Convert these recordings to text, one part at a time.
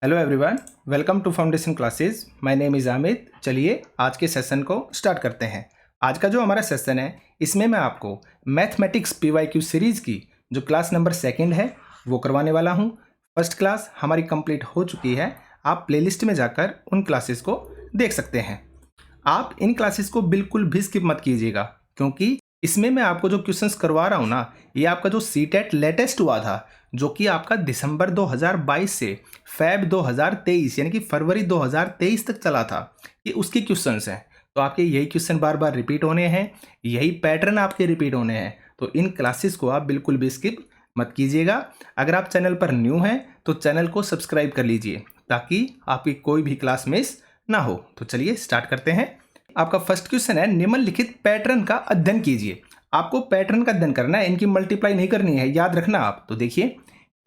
Hello everyone, welcome to foundation classes. My name is Amit. चलिए आज के सेशन को स्टार्ट करते हैं। आज का जो हमारा सेशन है इसमें मैं आपको मैथमेटिक्स पीवाईक्यू सीरीज़ की जो क्लास नंबर 2 है वो करवाने वाला हूँ। फर्स्ट क्लास हमारी कंप्लीट हो चुकी है, आप प्लेलिस्ट में जाकर उन क्लासेस को देख सकते हैं। आप इन क्लासेस को बिल्कुल भी स्किप मत कीजिएगा, क्योंकि इसमें मैं आपको जो क्वेश्चंस करवा रहा हूँ ना, ये आपका जो सीटेट लेटेस्ट हुआ था, जो कि आपका दिसंबर 2022 से फेब 2023 यानी कि फरवरी 2023 तक चला था, ये उसके क्वेश्चंस हैं। तो आपके यही क्वेश्चन बार बार रिपीट होने हैं, यही पैटर्न आपके रिपीट होने हैं। तो इन क्लासेस को आप बिल्कुल भी स्किप मत कीजिएगा। अगर आप चैनल पर न्यू हैं तो चैनल को सब्सक्राइब कर लीजिए, ताकि आपकी कोई भी क्लास मिस ना हो। तो चलिए स्टार्ट करते हैं। आपका फर्स्ट क्वेश्चन है, निम्नलिखित पैटर्न का अध्ययन कीजिए। आपको पैटर्न का अध्ययन करना है, इनकी मल्टीप्लाई नहीं करनी है, याद रखना आप। तो देखिए,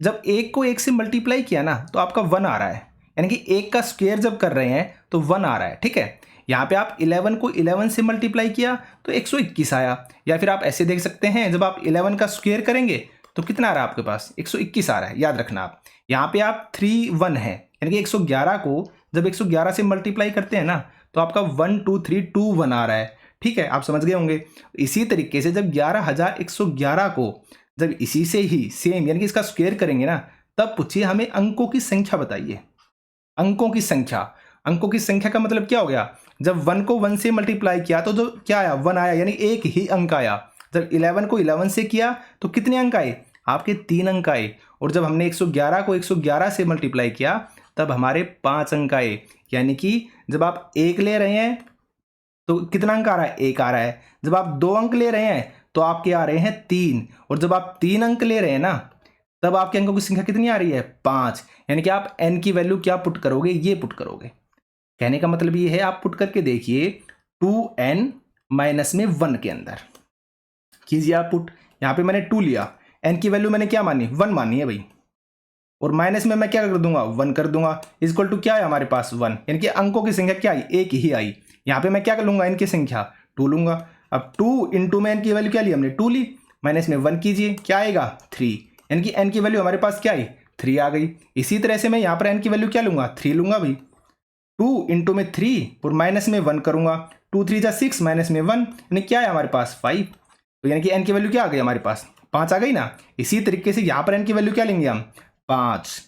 जब एक को एक से मल्टीप्लाई किया ना तो आपका 1 आ रहा है, यानी कि एक का स्क्वायर जब कर रहे हैं तो 1 आ रहा है। ठीक है, यहाँ पे आप 11 को 11 से मल्टीप्लाई किया तो 121 आया। या फिर आप ऐसे देख सकते हैं, जब आप 11 का स्क्वायर करेंगे तो कितना आ रहा है आपके पास, 121 आ रहा है। याद रखना आप, यहाँ पे आप 3 1 है, यानी कि 111 को जब 111 से मल्टीप्लाई करते हैं ना तो आपका 1 2 3 2 1 आ रहा है। ठीक है, आप समझ गए होंगे। इसी तरीके से जब 11,111 को जब इसी से ही सेम यानी कि इसका स्क्वायर करेंगे ना, तब पूछिए हमें अंकों की संख्या बताइए। अंकों की संख्या, अंकों की संख्या का मतलब क्या हो गया, जब 1 को 1 से मल्टीप्लाई किया तो जो क्या आया, 1 आया, यानी एक ही अंक आया। जब 11 को 11 से किया तो कितने अंक आए, आपके 3 अंक आए। और जब हमने 111 को 111 से मल्टीप्लाई किया तब हमारे 5 अंक आए। यानी कि जब आप 1 ले रहे हैं तो कितना अंक आ रहा है, 1 आ रहा है। जब आप 2 अंक ले रहे हैं तो आपके आ रहे हैं 3, और जब आप 3 अंक ले रहे हैं ना तब आपके अंकों की संख्या कितनी आ रही है, 5। यानी कि आप n की वैल्यू क्या पुट करोगे, ये पुट करोगे। कहने का मतलब ये है, आप पुट करके देखिए 2n माइनस में 1 के अंदर कीजिए आप पुट। यहाँ पे मैंने 2 लिया, n की वैल्यू मैंने क्या मानी, 1 मानी है भाई, और माइनस में मैं क्या कर दूंगा, 1 कर दूंगा। इक्वल टू क्या है हमारे पास, 1, यानी कि अंकों की संख्या क्या आई, एक ही आई। यहाँ पे मैं क्या कर लूंगा, n की संख्या 2 लूंगा। अब 2 इंटू में n की वैल्यू क्या ली हमने, 2 ली, माइनस में 1 कीजिए, क्या आएगा 3, यानी कि n की वैल्यू हमारे पास क्या आई, 3 आ गई। इसी तरह से मैं यहाँ पर n की वैल्यू क्या लूंगा, 3 लूंगा भाई। 2 इंटू में 3 और माइनस में 1 करूंगा, 2 3 जा 6, माइनस में 1, यानी क्या है हमारे पास 5। तो यानी कि n की वैल्यू क्या आ गई हमारे पास, 5 आ गई ना। इसी तरीके से यहाँ पर n की वैल्यू क्या लेंगे हम, 5।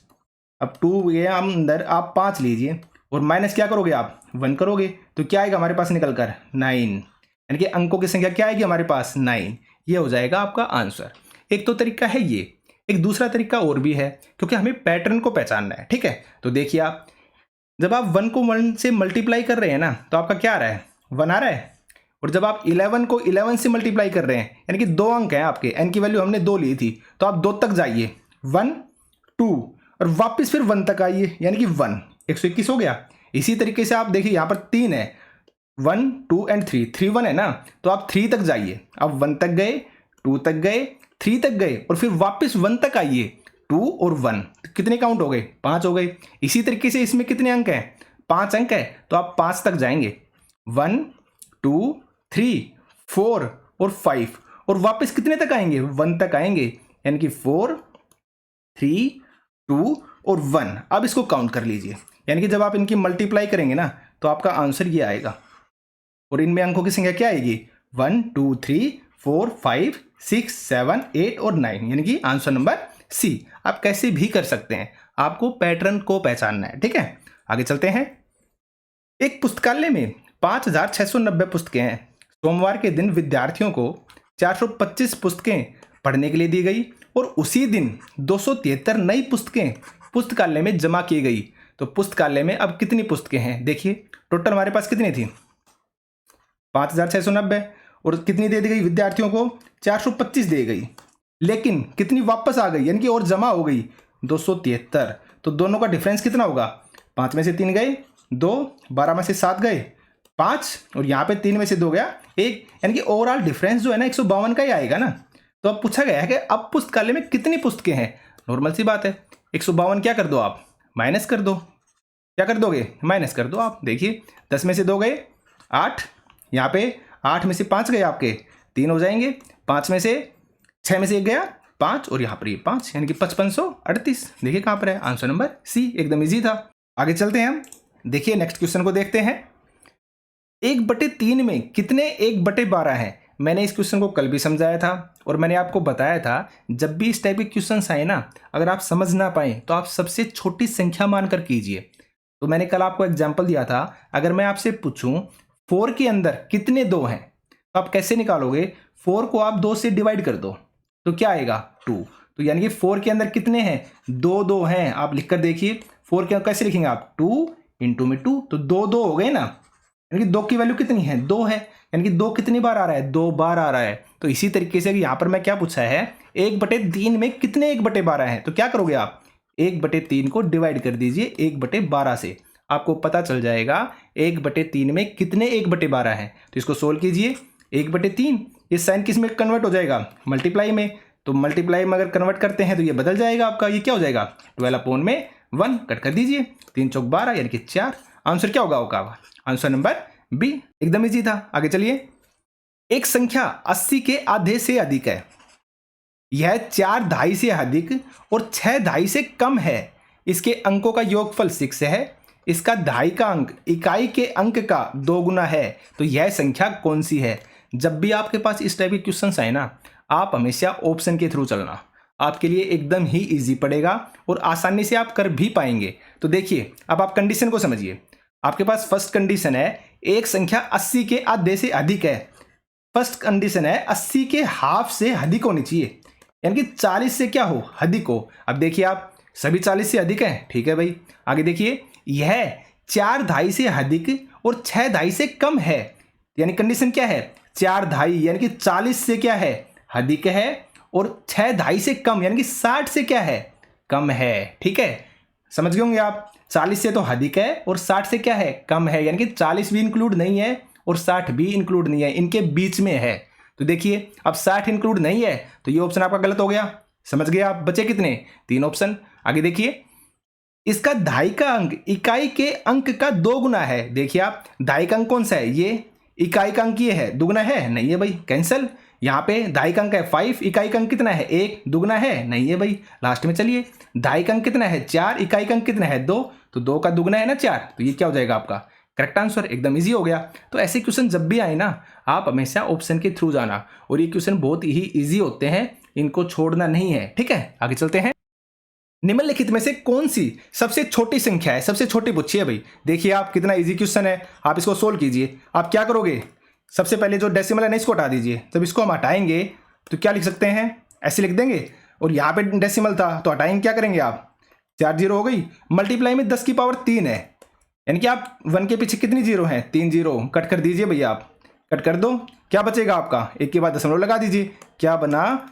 अब 2 ये हम अंदर आप 5 लीजिए और माइनस क्या करोगे आप, 1 करोगे, तो क्या आएगा हमारे पास निकल कर 9, यानी कि अंकों की संख्या क्या आएगी हमारे पास, 9। ये हो जाएगा आपका आंसर। एक तो तरीका है ये, एक दूसरा तरीका और भी है, क्योंकि हमें पैटर्न को पहचानना है। ठीक है, तो देखिए आप, जब आप 1 को 1 से मल्टीप्लाई कर रहे हैं ना तो आपका क्या आ रहा है, 1 आ रहा है। और जब आप 11 को 11 से मल्टीप्लाई कर रहे हैं, यानी कि 2 अंक हैं आपके, n की वैल्यू हमने 2 ली थी, तो आप 2 तक जाइए, 1 2 और वापस फिर 1 तक आइए, यानी कि 1, 121 हो गया। इसी तरीके से आप देखिए यहाँ पर 3 है, 1 2 एंड 3, 3 1 है ना, तो आप 3 तक जाइए। अब 1 तक गए, 2 तक गए, 3 तक गए और फिर वापस 1 तक आइए, 2 और 1, तो कितने काउंट हो गए, 5 हो गए। इसी तरीके से इसमें कितने अंक हैं, 5 अंक है, तो आप 5 तक जाएंगे, 1 2 3 4 और 5, और वापस कितने तक आएंगे, 1 तक आएंगे, यानी कि 4 3 2 और 1। अब इसको काउंट कर लीजिए, यानी कि जब आप इनकी मल्टीप्लाई करेंगे ना तो आपका आंसर ये आएगा। और इनमें अंकों की संख्या क्या आएगी, 1 2 3 4 5 6 7 8 और 9, यानी कि आंसर नंबर सी। आप कैसे भी कर सकते हैं, आपको पैटर्न को पहचानना है। ठीक है, आगे चलते हैं। एक पुस्तकालय में 5,690 पुस्तकें हैं। सोमवार के दिन विद्यार्थियों को 425 पुस्तकें पढ़ने के लिए दी गई और उसी दिन 273 नई पुस्तकें पुस्तकालय में जमा की गई। तो पुस्तकालय में अब कितनी पुस्तकें हैं, देखिए टोटल हमारे पास कितनी थी, 5,690, और कितनी दे दी गई विद्यार्थियों को, 425 दे गई, लेकिन कितनी वापस आ गई, यानी कि और जमा हो गई 273। तो दोनों का डिफरेंस कितना होगा, 5 में से 3 गए 2, 12 में से 7 गए 5, और यहाँ पे 3 में से 2 गया 1, यानी कि ओवरऑल डिफरेंस जो है ना 152 का ही आएगा ना। तो अब पूछा गया है कि अब पुस्तकालय में कितनी पुस्तकें हैं। नॉर्मल सी बात है, 152 क्या कर दो आप, माइनस कर दो। क्या कर दोगे, माइनस कर दो आप। देखिए 10 में से 2 गए 8, यहाँ पे 8 में से 5 गए आपके 3 हो जाएंगे, 5 में से 6 में से 1 गया 5 और यहाँ पर ये 5 यानी कि 5538। देखिए कहाँ पर है, आंसर नंबर सी, एकदम इजी था। आगे चलते हैं हम, देखिए नेक्स्ट क्वेश्चन को देखते हैं। 1/3 में कितने 1/12 हैं? मैंने इस क्वेश्चन को कल भी समझाया था और मैंने आपको बताया था जब भी इस टाइप के क्वेश्चंस आए ना, अगर आप समझ ना पाए तो आप सबसे छोटी संख्या मानकर कीजिए। तो मैंने कल आपको एग्जांपल दिया था, अगर मैं आपसे पूछूं 4 के अंदर कितने 2 हैं तो आप कैसे निकालोगे? 4 को आप 2 से डिवाइड कर दो तो क्या आएगा 2। तो यानी कि 4 के अंदर कितने हैं? 2 हैं। आप लिखकर देखिए 4 के कैसे लिखेंगे आप? 2 इंटू में 2, तो 2 हो गए ना, यानी कि 2 की वैल्यू कितनी है? 2 है, यानी कि 2 कितनी बार आ रहा है? 2 बार आ रहा है। तो इसी तरीके से यहाँ पर मैं क्या पूछा है, 1/3 में कितने 1/12 हैं? तो क्या करोगे आप? 1/3 को डिवाइड कर दीजिए 1/12 से, आपको पता चल जाएगा 1/3 में कितने 1/12 हैं। तो इसको सोल्व कीजिए। 1/3 ये साइन किस में कन्वर्ट हो जाएगा? मल्टीप्लाई में। तो मल्टीप्लाई में अगर कन्वर्ट करते हैं तो ये बदल जाएगा आपका, ये क्या हो जाएगा? 12/1 कट कर दीजिए, 3 चौक 12 यानी कि 4। आंसर क्या होगा? आंसर नंबर बी, एकदम इजी था। आगे चलिए, एक संख्या 80 के आधे से अधिक है, यह 4 ढाई से अधिक और 6 ढाई से कम है, इसके अंकों का योगफल 6 है, इसका ढाई का अंक इकाई के अंक का 2 गुना है, तो यह संख्या कौन सी है? जब भी आपके पास इस टाइप के क्वेश्चंस आए ना, आप हमेशा ऑप्शन के थ्रू चलना, आपके लिए एकदम ही इजी पड़ेगा और आसानी से आप कर भी पाएंगे। तो देखिए अब आप कंडीशन को समझिए। आपके पास फर्स्ट कंडीशन है एक संख्या 80 के आधे से अधिक है। फर्स्ट कंडीशन है 80 के हाफ से अधिक होनी चाहिए, यानी कि 40 से क्या हो? अधिक हो। अब देखिए आप सभी 40 से अधिक है, ठीक है भाई। आगे देखिए, यह 4 ढाई से अधिक और 6 ढाई से कम है, यानी कंडीशन क्या है? 4 ढाई यानी कि 40 से क्या है? अधिक है, और 6 ढाई से कम यानी कि 60 से क्या है? कम है। ठीक है, समझ गए होंगे आप। 40 से तो अधिक है और 60 से क्या है? कम है, यानी कि 40 भी इंक्लूड नहीं है और 60 भी इंक्लूड नहीं है, इनके बीच में है। तो देखिए अब 60 इंक्लूड नहीं है तो ये ऑप्शन आपका गलत हो गया। समझ गए आप? बचे कितने? 3 ऑप्शन। आगे देखिए, इसका ढाई का अंक इकाई के अंक का 2 गुना है। देखिए आप, ढाई का अंक कौन सा है? ये। इकाई का अंक ये है, दुगुना है? नहीं है भाई, कैंसिल। यहाँ पे ढाई का अंक है 5, इकाई का अंक कितना है? 1, दुगुना है? नहीं है भाई। लास्ट में चलिए, ढाई का अंक कितना है? 4, इकाई का अंक कितना है? 2, तो 2 का दुगुना है ना 4, तो ये क्या हो जाएगा आपका? करेक्ट आंसर, एकदम इजी हो गया। तो ऐसे क्वेश्चन जब भी आए ना, आप हमेशा ऑप्शन के थ्रू जाना, और ये क्वेश्चन बहुत ही इजी होते हैं, इनको छोड़ना नहीं है। ठीक है, आगे चलते हैं। निम्नलिखित में से कौन सी सबसे छोटी संख्या है? सबसे छोटी पूछिए भाई। देखिए आप, कितना इजी क्वेश्चन है, आप इसको सोल्व कीजिए। आप क्या करोगे? सबसे पहले जो डेसिमल है ना, इसको हटा दीजिए। जब इसको हम हटाएंगे तो क्या लिख सकते हैं? ऐसे लिख देंगे, और यहाँ पे डेसिमल था तो हटाएंगे, क्या करेंगे आप? 4 जीरो हो गई। मल्टीप्लाई में 10 की पावर 3 है, यानी कि आप 1 के पीछे कितनी जीरो हैं? 3 जीरो। कट कर दीजिए भैया, आप कट कर दो। क्या बचेगा आपका? एक के बाद दशमलव लगा दीजिए। क्या बना?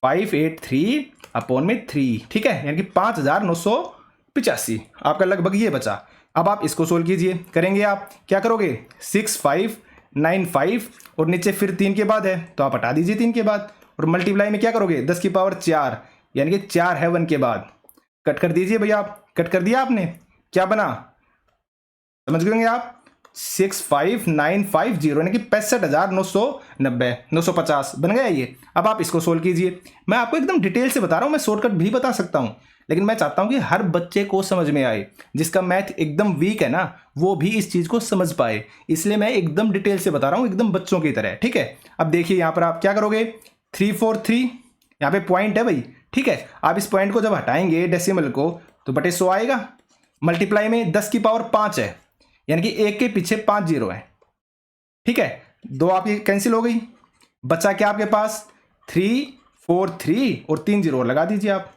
583/3। ठीक है, यानी कि 5985 आपका लगभग ये बचा। अब आप इसको सोल्व कीजिए। करेंगे आप क्या करोगे? 6595 और नीचे फिर 3 के बाद है तो आप हटा दीजिए 3 के बाद, और मल्टीप्लाई में क्या करोगे? 10 की पावर 4, यानी कि 4 है 1 के बाद। कट कर दीजिए भैया, आप कट कर दिया आपने। क्या बना? समझ गए आप? 65950 यानी कि 65,990 950 बन गया ये। अब आप इसको सोल्व कीजिए। मैं आपको एकदम डिटेल से बता रहा हूँ, मैं शॉर्टकट भी बता सकता हूँ, लेकिन मैं चाहता हूँ कि हर बच्चे को समझ में आए। जिसका मैथ एकदम वीक है ना, वो भी इस चीज़ को समझ पाए, इसलिए मैं एकदम डिटेल से बता रहा हूँ, एकदम बच्चों की तरह। ठीक है, अब देखिए यहाँ पर आप क्या करोगे? 343 यहाँ पे पॉइंट है भाई। ठीक है, आप इस पॉइंट को जब हटाएंगे डेसिमल को तो बटे 100 आएगा। मल्टीप्लाई में 10 की पावर 5 है, यानी कि 1 के पीछे 5 जीरो है। ठीक है, 2 आपकी कैंसिल हो गई। बचा क्या आपके पास? 343 और 3 जीरो लगा दीजिए आप,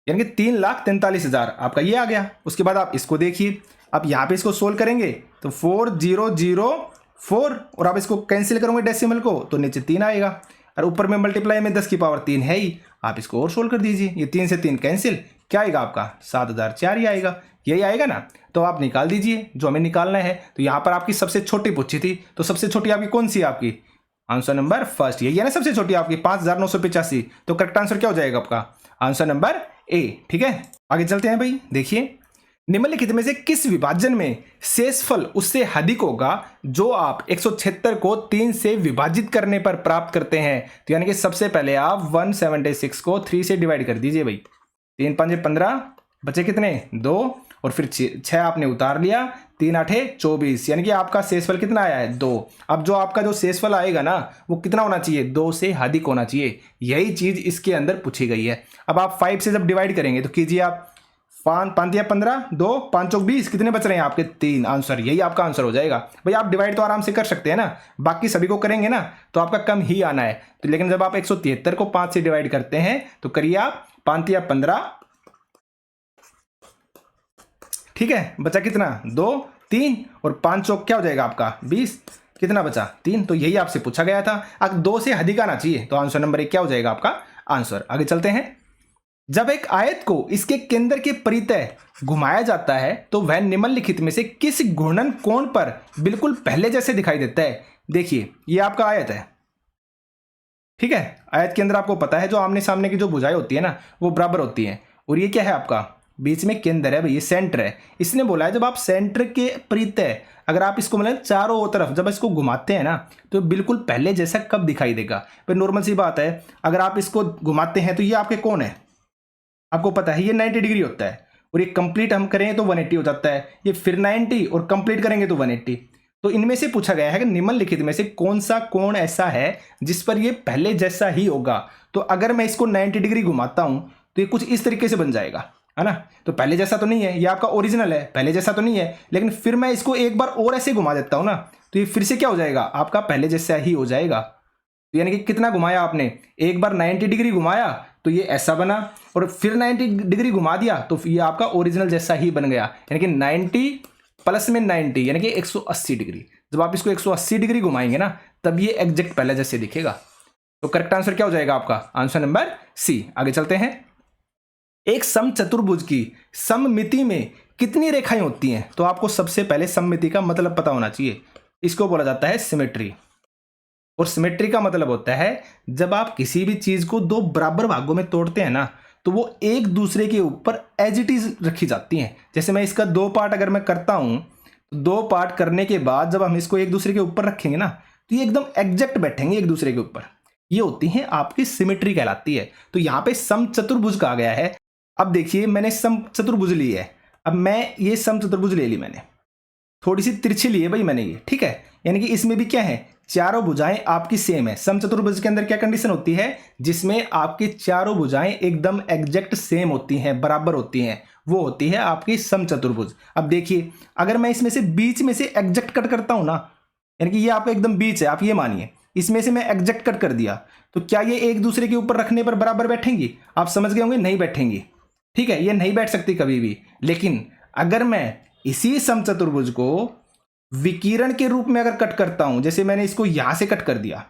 यानी कि 3,43,000 आपका ये आ गया। उसके बाद आप इसको देखिए, अब यहाँ पे इसको सोल्व करेंगे तो 4004, और आप इसको कैंसिल करोगे डेसिमल को तो नीचे 3 आएगा, और ऊपर में मल्टीप्लाई में 10 की पावर 3 है ही। आप इसको और सोल्व कर दीजिए, ये 3 से 3 कैंसिल, क्या आएगा आपका? 7004 ही आएगा। यही आएगा ना, तो आप निकाल दीजिए जो हमें निकालना है। तो यहाँ पर आपकी सबसे छोटी पूछी थी, तो सबसे छोटी आपकी कौन सी है? आपकी आंसर नंबर फर्स्ट, यही है ना सबसे छोटी आपकी, 5,985। तो करेक्ट आंसर क्या हो जाएगा आपका? Answer number A. ठीक है, आगे चलते हैं भाई। देखिए निम्नलिखित में से किस विभाजन में शेषफल उससे अधिक होगा जो आप 176 को 3 से विभाजित करने पर प्राप्त करते हैं। तो यानी कि सबसे पहले आप 176 को 3 से डिवाइड कर दीजिए भाई। 3 5 15, बचे कितने 2, और फिर 6 आपने उतार लिया, 3 8 24, यानी कि आपका शेषफल कितना आया है 2। अब जो आपका जो शेषफल आएगा ना वो कितना होना चाहिए, 2 से अधिक होना चाहिए। यही चीज इसके अंदर पूछी गई है। अब आप 5 से जब डिवाइड करेंगे तो कीजिए आप 5 या 15, 2 5 चौक 20, कितने बच रहे हैं आपके 3। आंसर, यही आपका आंसर हो जाएगा भाई। आप डिवाइड तो आराम से कर सकते हैं ना, बाकी सभी को करेंगे ना तो आपका कम ही आना है। तो लेकिन जब आप 173 को 5 से डिवाइड करते हैं तो करिए आप 5 या 15, ठीक है, बचा कितना 2 3, और 5 चौक क्या हो जाएगा आपका 20, कितना बचा 3। तो यही आपसे पूछा गया था। अगर 2 से अधिक आना चाहिए तो आंसर नंबर 1 क्या हो जाएगा आपका आंसर। आगे चलते हैं। जब एक आयत को इसके केंद्र के परितः घुमाया जाता है तो वह निम्नलिखित में से किस घूर्णन कोण पर बिल्कुल पहले जैसे दिखाई देता है। देखिए ये आपका आयत है, ठीक है। आयत के अंदर आपको पता है जो आमने सामने की जो भुजाएं होती है ना वो बराबर होती हैं, और ये क्या है आपका बीच में केंद्र है भाई, ये सेंटर है। इसने बोला है जब आप सेंटर के परितः अगर आप इसको मतलब चारों तरफ जब इसको घुमाते हैं ना तो बिल्कुल पहले जैसा कब दिखाई देगा। भाई नॉर्मल सी बात है, अगर आप इसको घुमाते हैं तो ये आपके कौन है, आपको पता है ये 90 डिग्री होता है, और ये कंप्लीट हम करें तो 180 हो जाता है, ये फिर 90 और कंप्लीट करेंगे तो 180। तो इनमें से पूछा गया है कि निम्नलिखित में से कौन सा कोण ऐसा है जिस पर ये पहले जैसा ही होगा। तो अगर मैं इसको 90 डिग्री घुमाता हूं तो ये कुछ इस तरीके से बन जाएगा, है ना। तो पहले जैसा तो नहीं है, ये आपका ओरिजिनल है, पहले जैसा तो नहीं है, लेकिन फिर मैं इसको एक बार और ऐसे घुमा देता हूं ना तो ये फिर से क्या हो जाएगा आपका पहले जैसा ही हो जाएगा। तो यानी कि कितना घुमाया आपने, एक बार 90 डिग्री घुमाया तो ये ऐसा बना, और फिर 90 डिग्री घुमा दिया तो ये आपका ओरिजिनल जैसा ही बन गया। यानी कि 90 प्लस में 90 यानी कि 180 डिग्री। जब आप इसको 180 डिग्री घुमाएंगे ना तब ये एग्जैक्ट पहले जैसे दिखेगा। तो करेक्ट आंसर क्या हो जाएगा आपका आंसर नंबर सी। आगे चलते हैं। एक समचतुर्भुज की सममिति में कितनी रेखाएं होती हैं। तो आपको सबसे पहले सममिति का मतलब पता होना चाहिए। इसको बोला जाता है सिमेट्री, और सिमेट्री का मतलब होता है जब आप किसी भी चीज को दो बराबर भागों में तोड़ते हैं ना तो वो एक दूसरे के ऊपर एज इट इज रखी जाती हैं। जैसे मैं इसका 2 पार्ट अगर मैं करता हूं तो 2 पार्ट करने के बाद जब हम इसको एक दूसरे के ऊपर रखेंगे ना तो ये एकदम एग्जैक्ट बैठेंगे एक दूसरे के ऊपर। ये होती है आपकी सिमेट्री कहलाती है। तो यहां पे समचतुर्भुज कहा गया है। अब देखिए मैंने समचतुर्भुज ली है, अब मैं ये समचतुर्भुज ले ली, मैंने थोड़ी सी तिरछी ली है भाई मैंने ये, ठीक है। यानी कि इसमें भी क्या है चारों भुजाएं आपकी सेम है। समचतुर्भुज के अंदर क्या कंडीशन होती है जिसमें आपकी चारों भुजाएं एकदम एग्जैक्ट सेम होती हैं, बराबर होती हैं, वो होती है आपकी समचतुर्भुज। अब देखिए अगर मैं इसमें से बीच में से एग्जैक्ट कट करता हूं ना, यानी कि ये आपका एकदम बीच है, आप ये मानिए इसमें से मैं एग्जैक्ट कट कर दिया तो क्या ये एक दूसरे के ऊपर रखने पर बराबर बैठेंगी। आप समझ गए होंगे नहीं बैठेंगी, ठीक है, ये नहीं बैठ सकती कभी भी। लेकिन अगर मैं इसी समचतुर्भुज को विकिरण के रूप में अगर कट करता हूं, जैसे मैंने इसको यहां से कट कर दिया,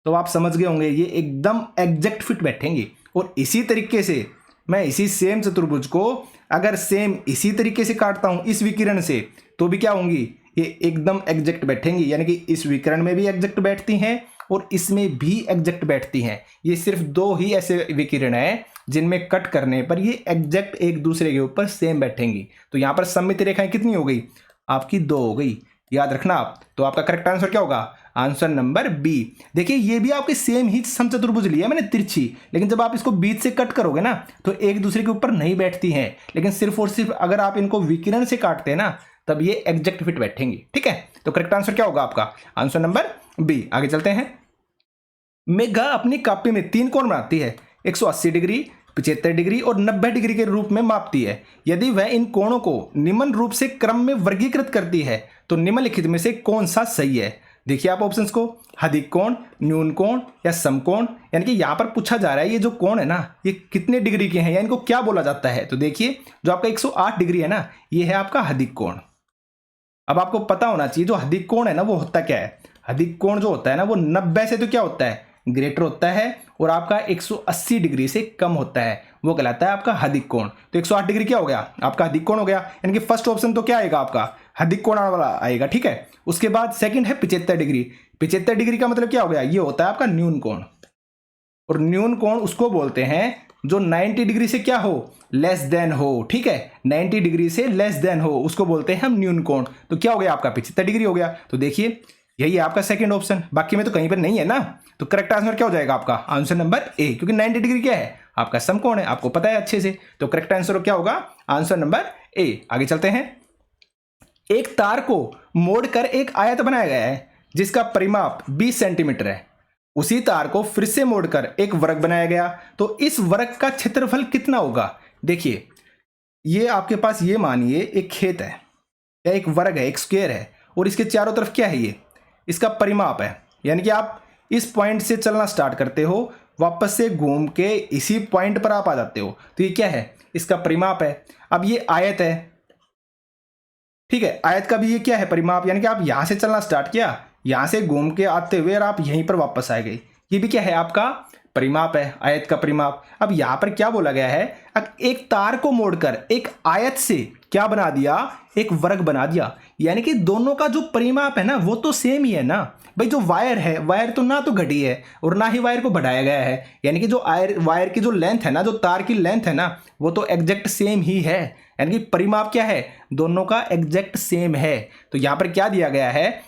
तो आप समझ गए होंगे ये एकदम एग्जैक्ट फिट बैठेंगे। और इसी तरीके से मैं इसी सेम चतुर्भुज को अगर सेम इसी तरीके से काटता हूं इस विकिरण से तो भी क्या होंगी ये एकदम एग्जैक्ट बैठेंगी। यानी कि इस विकिरण में भी एग्जैक्ट बैठती हैं और इसमें भी एग्जैक्ट बैठती हैं। ये सिर्फ 2 ही ऐसे विकिरण हैं जिनमें कट करने पर ये एग्जैक्ट एक दूसरे के ऊपर सेम बैठेंगी। तो यहां पर सममित रेखाएं कितनी हो गई आपकी 2 हो गई, याद रखना आप। तो आपका करेक्ट आंसर क्या होगा आंसर नंबर बी। देखिए ये भी आपके सेम ही समचतुर्भुज लिया मैंने तिरछी, लेकिन जब आप इसको बीच से कट करोगे ना तो एक दूसरे के ऊपर नहीं बैठती हैं। लेकिन सिर्फ और सिर्फ अगर आप इनको विकिरण से काटते हैं ना तब ये एग्जैक्ट फिट बैठेंगी, ठीक है। तो करेक्ट आंसर क्या होगा आपका आंसर नंबर बी। आगे चलते हैं। मेघा अपनी कॉपी में 3 कोण बनाती है, 180 डिग्री, 75 डिग्री और 90 डिग्री के रूप में मापती है। यदि वह इन कोणों को निम्न रूप से क्रम में वर्गीकृत करती है तो निम्नलिखित में से कौन सा सही है। देखिए आप ऑप्शंस को, अधिक कोण, न्यून कोण या समकोण। यानी कि यहां पर पूछा जा रहा है ये जो कोण है ना ये कितने डिग्री के हैं या इनको क्या बोला जाता है। तो देखिए जो आपका 108 डिग्री है ना ये है आपका अधिक कोण। अब आपको पता होना चाहिए जो अधिक कोण है ना वो होता क्या है। अधिक कोण जो होता है ना वो 90 से तो क्या होता है ग्रेटर होता है और आपका 180 डिग्री से कम होता है, वो कहलाता है आपका अधिक कोण। तो 108 डिग्री क्या हो गया आपका अधिक कोण हो गया। यानी कि फर्स्ट ऑप्शन तो क्या आएगा आपका अधिक कोण वाला आएगा, ठीक है। उसके बाद सेकंड है 75 डिग्री। 75 डिग्री का मतलब क्या हो गया ये होता है आपका न्यून कोण, और न्यून कोण उसको बोलते हैं जो 90 डिग्री से क्या हो, लेस देन हो, ठीक है, 90 डिग्री से लेस देन हो, उसको बोलते हैं हम न्यून कोण। तो क्या हो गया आपका 75 डिग्री हो गया। तो देखिए यही है आपका सेकंड ऑप्शन, बाकी में तो कहीं पर नहीं है ना। तो करेक्ट आंसर क्या हो जाएगा आपका, आंसर नंबर ए, क्योंकि 90 डिग्री क्या है, आपका समकोण है, आपको पता है अच्छे से। तो करेक्ट आंसर क्या होगा, आंसर नंबर ए। आगे चलते हैं। एक तार को मोड़कर एक आयत बनाया गया है जिसका परिमाप 20 सेंटीमीटर है। उसी तार को फिर से मोड़कर एक वर्ग बनाया गया, तो इस वर्ग का क्षेत्रफल कितना होगा। देखिए ये आपके पास, ये मानिए एक खेत है या एक वर्ग है, एक स्क्वायर है, और इसके चारों तरफ क्या है, ये इसका परिमाप है। यानी कि आप इस पॉइंट से चलना स्टार्ट करते हो, वापस से घूम के इसी पॉइंट पर आप आ जाते हो, तो ये क्या है, इसका परिमाप है। अब ये आयत है, ठीक है, आयत का भी ये क्या है, परिमाप। यानी कि आप यहां से चलना स्टार्ट किया, यहां से घूम के आते हुए और आप यहीं पर वापस आ गए, ये भी क्या है, आपका परिमाप है, आयत का परिमाप। अब यहां पर क्या बोला गया है, एक तार को मोड़कर एक आयत से क्या बना दिया, एक वर्ग बना दिया। यानी कि दोनों का जो परिमाप है ना वो तो सेम ही है ना भाई। जो वायर है, वायर तो ना तो घटी है और ना ही वायर को बढ़ाया गया है। यानी कि जो वायर की जो लेंथ है ना, जो तार की लेंथ है ना, वो तो एग्जैक्ट सेम ही है। यानी कि परिमाप क्या है, दोनों का एग्जैक्ट सेम है। तो यहां पर क्या दिया गया है,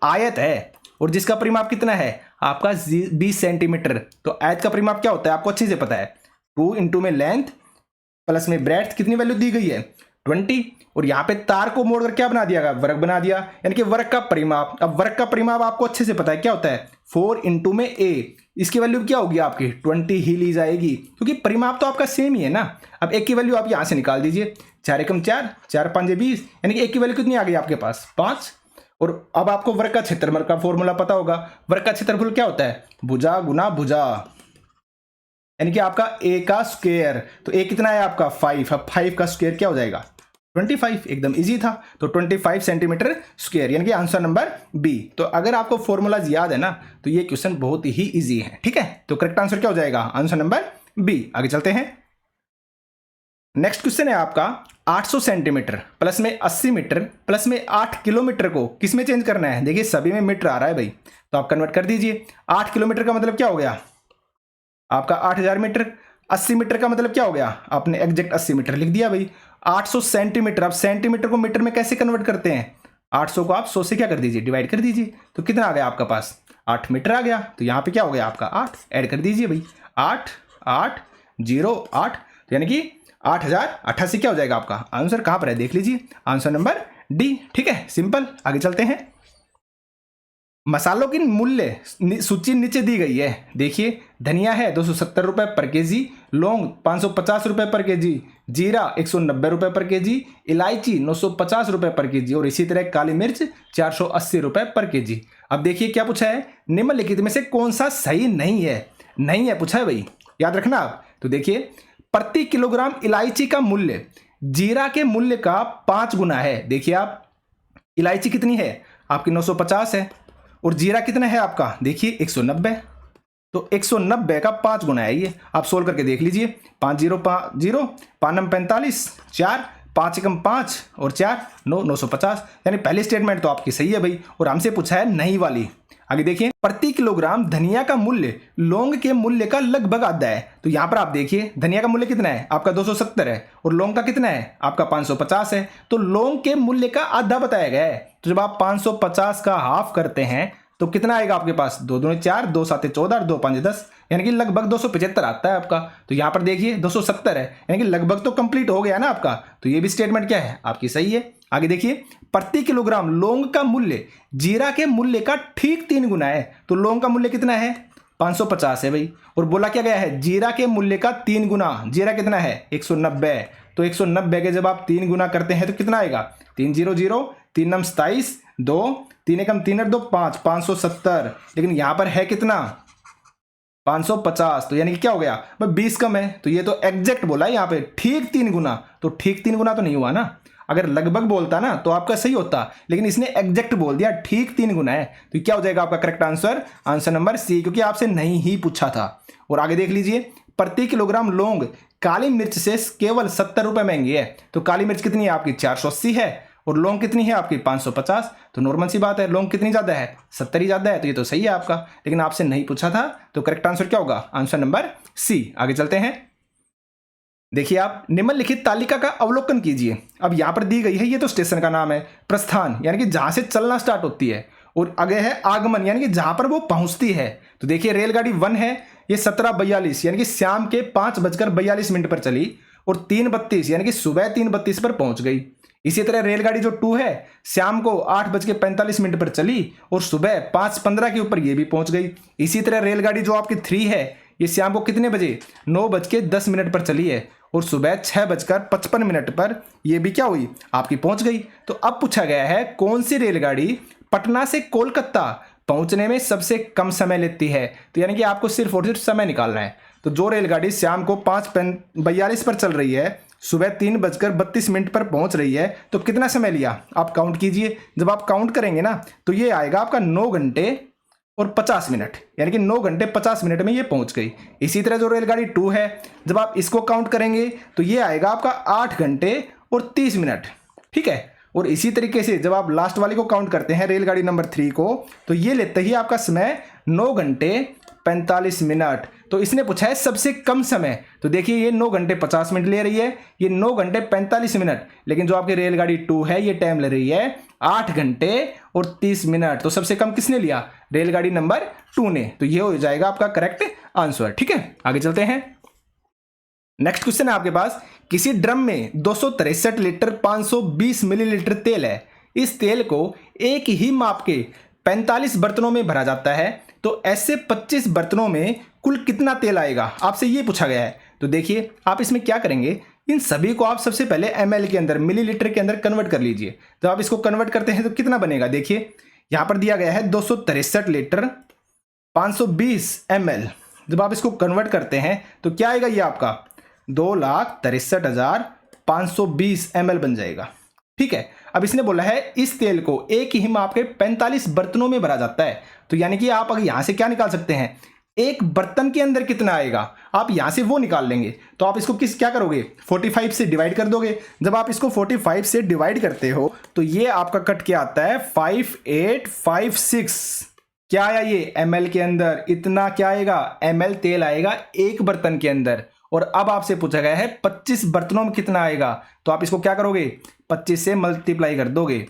आयत है और जिसका परिमाप कितना है आपका 20 सेंटीमीटर। तो आयत का परिमाप क्या होता है आपको अच्छे से पता है, 2 इंटू में लेंथ प्लस में ब्रेड्थ, कितनी वैल्यू दी गई है 20, और यहां पे तार को मोड़कर क्या बना दिया, वर्ग बना दिया। यानी कि वर्ग का परिमाप, अब वर्ग का परिमाप आपको अच्छे से पता है क्या होता है, 4 इंटू में a, इसकी वैल्यू क्या होगी आपकी 20 ही ली जाएगी, क्योंकि परिमाप तो आपका सेम ही है ना। अब एक की वैल्यू आप यहां से निकाल दीजिए, 4 एकम 4, 4 5 20, यानी कि एक की वैल्यू कितनी आ गई आपके पास 5। और अब आपको वर्ग का क्षेत्रफल का फॉर्मूला पता होगा, वर्ग का क्षेत्रफल क्या होता है, भुजा गुना भुजा, यानी कि आपका a का स्क्वायर। तो a कितना है आपका 5, अब 5 का स्क्वायर क्या हो जाएगा 25, एकदम इजी था। तो 25 सेंटीमीटर स्क्वायर, यानी कि आंसर नंबर बी। तो अगर आपको फॉर्मूलाज याद है ना तो ये क्वेश्चन बहुत ही इजी है, ठीक है। तो करेक्ट आंसर क्या हो जाएगा, आंसर नंबर बी। आगे चलते हैं। नेक्स्ट क्वेश्चन है आपका 800 सेंटीमीटर प्लस में 80 मीटर प्लस में 8 किलोमीटर को किस में चेंज करना है। देखिए सभी में मीटर आ रहा है भाई, तो आप कन्वर्ट कर दीजिए। 8 किलोमीटर का मतलब क्या हो गया आपका 8000 मीटर, 80 मीटर का मतलब क्या हो गया, आपने एग्जैक्ट 80 मीटर लिख दिया भाई। 800 सेंटीमीटर, अब सेंटीमीटर को मीटर में कैसे कन्वर्ट करते हैं, 800 को आप 100 से क्या कर दीजिए, डिवाइड कर दीजिए। तो कितना आ गया आपका पास 8 मीटर आ गया। तो यहाँ पे क्या हो गया आपका 8, ऐड कर दीजिए भाई, 8 8 0 8, यानी कि 8088 क्या हो जाएगा आपका आंसर, कहां पर है देख लीजिए, आंसर नंबर डी, ठीक है, सिंपल। आगे चलते हैं। मसालों की मूल्य सूची नीचे दी गई है। देखिए धनिया है 270 रुपए पर केजी, लौंग 550 रुपए पर केजी, जीरा 190 रुपए पर केजी, इलायची 950 रुपए पर केजी, और इसी तरह काली मिर्च 480 रुपए पर केजी। अब देखिए क्या पूछा है, निम्नलिखित में से कौन सा सही नहीं है, नहीं है पूछा है भाई, याद रखना आप। तो देखिए प्रति किलोग्राम इलायची का मूल्य जीरा के मूल्य का 5 गुना है। देखिए आप इलायची कितनी है आपकी 950 है, और जीरा कितना है आपका देखिए 190, तो 190 का 5 गुना है ये। आप सोल्व करके देख लीजिए, 5 0 5 0 5 9 45 4 5 एकम 5 और 4 9 950, यानी पहली स्टेटमेंट तो आपकी सही है भाई, और हमसे पूछा है नहीं वाली। आगे देखिए प्रति किलोग्राम धनिया का मूल्य लौंग के मूल्य का लगभग आधा है। तो यहां पर आप देखिए धनिया का मूल्य कितना है आपका 270 है, और लौंग का कितना है आपका 550 है, तो लौंग के मूल्य का आधा बताया गया है। तो जब आप 550 का हाफ करते हैं तो कितना आएगा आपके पास, 2 दूनी 4, 2 7 14 और 2 5 10, यानी कि लगभग 275 आता है आपका। तो यहां पर देखिए 270 है, यानी कि लगभग तो कंप्लीट हो गया ना आपका। तो ये भी स्टेटमेंट क्या है आपकी सही है। आगे देखिए प्रति किलोग्राम लौंग का मूल्य जीरा के मूल्य का ठीक 3 गुना है। तो लौंग का मूल्य कितना है 550 है भाई, और बोला क्या गया है जीरा के मूल्य का 3 गुना, जीरा कितना है 190, तो 190 के जब आप 3 गुना करते हैं तो कितना आएगा 3 0 0 3 9 27 2 3 एकम 3 और 2 5 570, लेकिन यहां पर है कितना 550, तो यानी कि क्या हो गया भाई 20 कम है। तो ये तो एग्जैक्ट बोला है यहाँ पे ठीक 3 गुना, तो ठीक 3 गुना तो नहीं हुआ ना। अगर लगभग बोलता ना तो आपका सही होता, लेकिन इसने एग्जैक्ट बोल दिया ठीक 3 गुना है। तो क्या हो जाएगा आपका correct answer, answer number C, क्योंकि आपसे नहीं ही पूछा था। और आगे देख लीजिए प्रति किलोग्राम लौंग काली मिर्च से केवल 70 रुपए महंगी है। तो काली मिर्च कितनी है आपकी 480 है, और लौंग कितनी है आपकी 550। तो नॉर्मल सी बात है, लौंग कितनी ज्यादा है 70 ही ज्यादा है, तो ये तो सही है आपका, लेकिन आपसे नहीं पूछा था। तो करेक्ट आंसर क्या होगा, आंसर नंबर सी। आगे चलते हैं। देखिए आप निम्नलिखित तालिका का अवलोकन कीजिए। अब यहाँ पर दी गई है, ये तो स्टेशन का नाम है, प्रस्थान यानी कि जहाँ से चलना स्टार्ट होती है, और आगे है आगमन यानी कि जहाँ पर वो पहुँचती है। तो देखिए रेलगाड़ी 1 है, ये 17:42 यानी कि शाम के 5:42 पर चली और 3:32 यानी कि सुबह 3:32 पर पहुँच गई। इसी तरह रेलगाड़ी जो 2 है शाम को 8:45 पर चली और सुबह 5:15 के ऊपर ये भी पहुँच गई। इसी तरह रेलगाड़ी जो आपकी 3 है ये शाम को कितने बजे 9:10 पर चली है और सुबह 6:55 पर ये भी क्या हुई आपकी पहुंच गई। तो अब पूछा गया है कौन सी रेलगाड़ी पटना से कोलकाता पहुंचने में सबसे कम समय लेती है। तो यानी कि आपको सिर्फ और सिर्फ समय निकालना है। तो जो रेलगाड़ी शाम को 5:42 पर चल रही है, सुबह 3:32 पर पहुंच रही है, तो कितना समय लिया आप काउंट कीजिए। जब आप काउंट करेंगे ना तो ये आएगा आपका 9 घंटे और 50 मिनट, यानी कि 9 घंटे 50 मिनट में ये पहुंच गई। इसी तरह जो रेलगाड़ी 2 है जब आप इसको काउंट करेंगे तो ये आएगा आपका 8 घंटे और 30 मिनट, ठीक है। और इसी तरीके से जब आप लास्ट वाली को काउंट करते हैं रेलगाड़ी नंबर 3 को, तो ये लेते ही आपका समय 9 घंटे 45 मिनट। तो इसने पूछा है सबसे कम समय, तो देखिए ये 9 घंटे 50 मिनट ले रही है, ये 9 घंटे 45 मिनट, लेकिन जो आपकी रेलगाड़ी 2 है ये टाइम ले रही है 8 घंटे और 30 मिनट। तो सबसे कम किसने लिया? रेलगाड़ी नंबर 2 ने। तो ये हो जाएगा आपका करेक्ट आंसर, ठीक है। आगे चलते हैं। नेक्स्ट क्वेश्चन है आपके पास, किसी ड्रम में 263 लीटर 520 मिलीलीटर तेल है। इस तेल को एक ही माप के 45 बर्तनों में भरा जाता है, तो ऐसे 25 बर्तनों में कुल कितना तेल आएगा, आपसे ये पूछा गया है। तो देखिए आप इसमें क्या करेंगे, इन सभी को आप सबसे पहले ml के अंदर, मिलीलीटर के अंदर कन्वर्ट कर लीजिए। जब आप इसको कन्वर्ट करते हैं तो कितना बनेगा, देखिए यहां पर दिया गया है 263 लीटर 520 ml। जब आप इसको कन्वर्ट करते हैं तो क्या आएगा, ये आपका 2,63,520 ml बन जाएगा, ठीक है। अब इसने बोला है इस तेल को एक ही माप के 45 बर्तनों में भरा जाता है। तो यानी कि आप अगर यहां से क्या निकाल सकते हैं, एक बर्तन के अंदर कितना आएगा, आप यहां से वो निकाल लेंगे। तो आप इसको क्या करोगे, 45 से डिवाइड कर दोगे। जब आप इसको 45 से डिवाइड करते हो तो ये आपका कट के आता है 5856। क्या आया ये ml के अंदर, इतना क्या आएगा, ml तेल आएगा एक बर्तन के अंदर। और अब आपसे पूछा गया है 25 बर्तनों में कितना आएगा, तो आप इसको क्या करोगे, 25 से मल्टीप्लाई कर दोगे।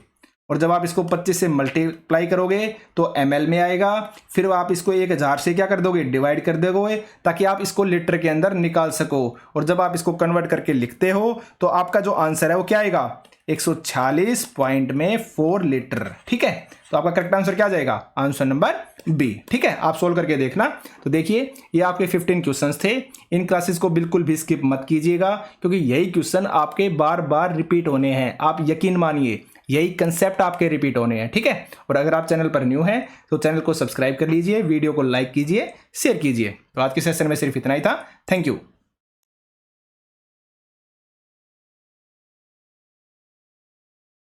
और जब आप इसको 25 से मल्टीप्लाई करोगे तो ml में आएगा, फिर आप इसको 1000 से क्या कर दोगे, डिवाइड कर दोगे, ताकि आप इसको लीटर के अंदर निकाल सको। और जब आप इसको कन्वर्ट करके लिखते हो तो आपका जो आंसर है वो क्या आएगा, 146.4 लीटर, ठीक है। तो आपका करेक्ट आंसर क्या आ जाएगा, आंसर नंबर बी, ठीक है। आप सोल्व करके देखना। तो देखिए ये आपके 15 क्वेश्चंस थे। इन क्लासेस को बिल्कुल भी स्किप मत कीजिएगा, क्योंकि यही क्वेश्चन आपके बार बार रिपीट होने हैं। आप यकीन मानिए यही कंसेप्ट आपके रिपीट होने हैं, ठीक है। और अगर आप चैनल पर न्यू हैं तो चैनल को सब्सक्राइब कर लीजिए, वीडियो को लाइक कीजिए, शेयर कीजिए। तो आज के सेशन में सिर्फ इतना ही था। Thank you.